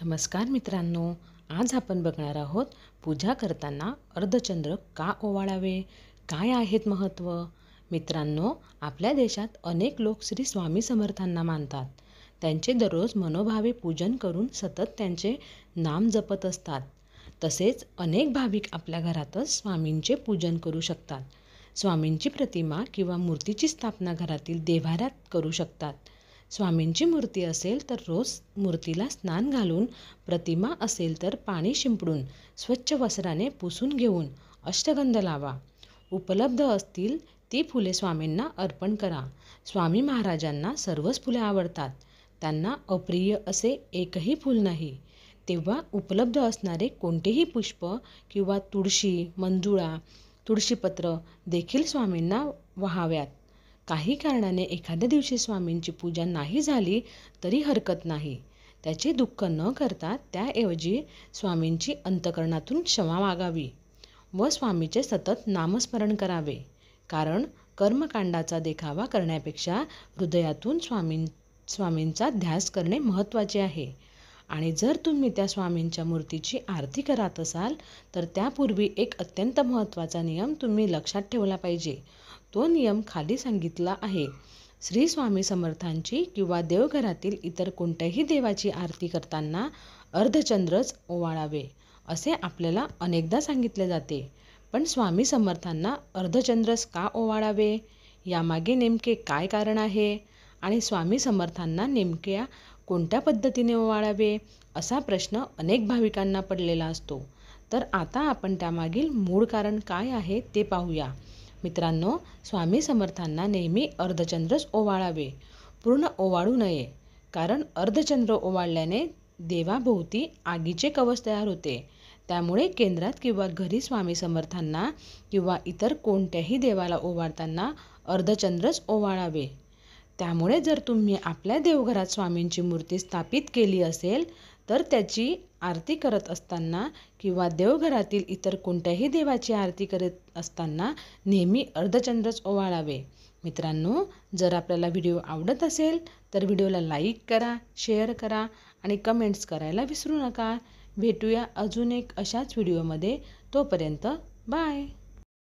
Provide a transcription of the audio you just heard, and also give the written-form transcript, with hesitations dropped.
नमस्कार मित्रांनो, आज आपण बघणार आहोत पूजा करताना अर्धचंद्र का ओवाळावे, काय आहेत महत्त्व. मित्रांनो, आपल्या देशात अनेक लोक श्री स्वामी समर्थांना मानतात. त्यांचे दररोज मनोभावे पूजन करून सतत त्यांचे नाम जपत असतात. तसेच अनेक भाविक आपल्या घरातच स्वामींचे पूजन करू शकतात. स्वामींची प्रतिमा किंवा मूर्तीची स्थापना घरातील देव्हाऱ्यात करू शकतात. स्वामींची मूर्ती असेल तर रोज मूर्तीला स्नान घालून, प्रतिमा असेल तर पाणी शिंपडून स्वच्छ वस्त्राने पुसून घेऊन अष्टगंध लावा. उपलब्ध असतील ती फुले स्वामींना अर्पण करा. स्वामी महाराजांना सर्वच फुले आवडतात. त्यांना अप्रिय असे एकही फूल नाही. तेव्हा उपलब्ध असणारे कोणतेही पुष्प किंवा तुळशी, मंजुळा, तुळशीपत्र देखील स्वामींना वहाव्यात. काही कारणाने एखाद्या दिवशी स्वामींची पूजा नाही झाली तरी हरकत नाही. त्याचे दुःख न करता त्याऐवजी स्वामींची अंतःकरणातून क्षमा मागावी व स्वामीचे सतत नामस्मरण करावे. कारण कर्मकांडाचा देखावा करण्यापेक्षा हृदयातून स्वामींचा ध्यास करणे महत्त्वाचे आहे. आणि जर तुम्ही त्या स्वामींच्या मूर्तीची आरती करत असाल तर त्यापूर्वी एक अत्यंत महत्त्वाचा नियम तुम्ही लक्षात ठेवला पाहिजे. तो नियम खाली सांगितला आहे. श्री स्वामी समर्थांची किंवा देवघरातील इतर कोणत्याही देवाची आरती करताना अर्धचंद्रच ओवाळावे असे आपल्याला अनेकदा सांगितले जाते. पण स्वामी समर्थांना अर्धचंद्रच का ओवाळावे, यामागे नेमके काय कारण आहे आणि स्वामी समर्थांना नेमक्या कोणत्या पद्धतीने ओवाळावे असा प्रश्न अनेक भाविकांना पडलेला असतो. तर आता आपण त्यामागील मूळ कारण काय आहे ते पाहूया. मित्रांनो, स्वामी समर्थांना नेहमी अर्धचंद्रच ओवाळावे, पूर्ण ओवाळू नये. कारण अर्धचंद्र ओवाळल्याने देवाभोवती आगीचे कवच तयार होते. त्यामुळे केंद्रात किंवा घरी स्वामी समर्थांना किंवा इतर कोणत्याही देवाला ओवाळताना अर्धचंद्रच ओवाळावे. त्यामुळे जर तुम्ही आपल्या देवघरात स्वामींची मूर्ती स्थापित केली असेल तर त्याची आरती करत असताना किंवा देवघरातील इतर कोणत्याही देवाची आरती करत असताना नेहमी अर्धचंद्रच ओवाळावे. मित्रांनो, जर आपल्याला व्हिडिओ आवडत असेल तर व्हिडिओला लाईक करा, शेअर करा आणि कमेंट्स करायला विसरू नका. भेटूया अजून एक अशाच व्हिडिओमध्ये. तोपर्यंत बाय.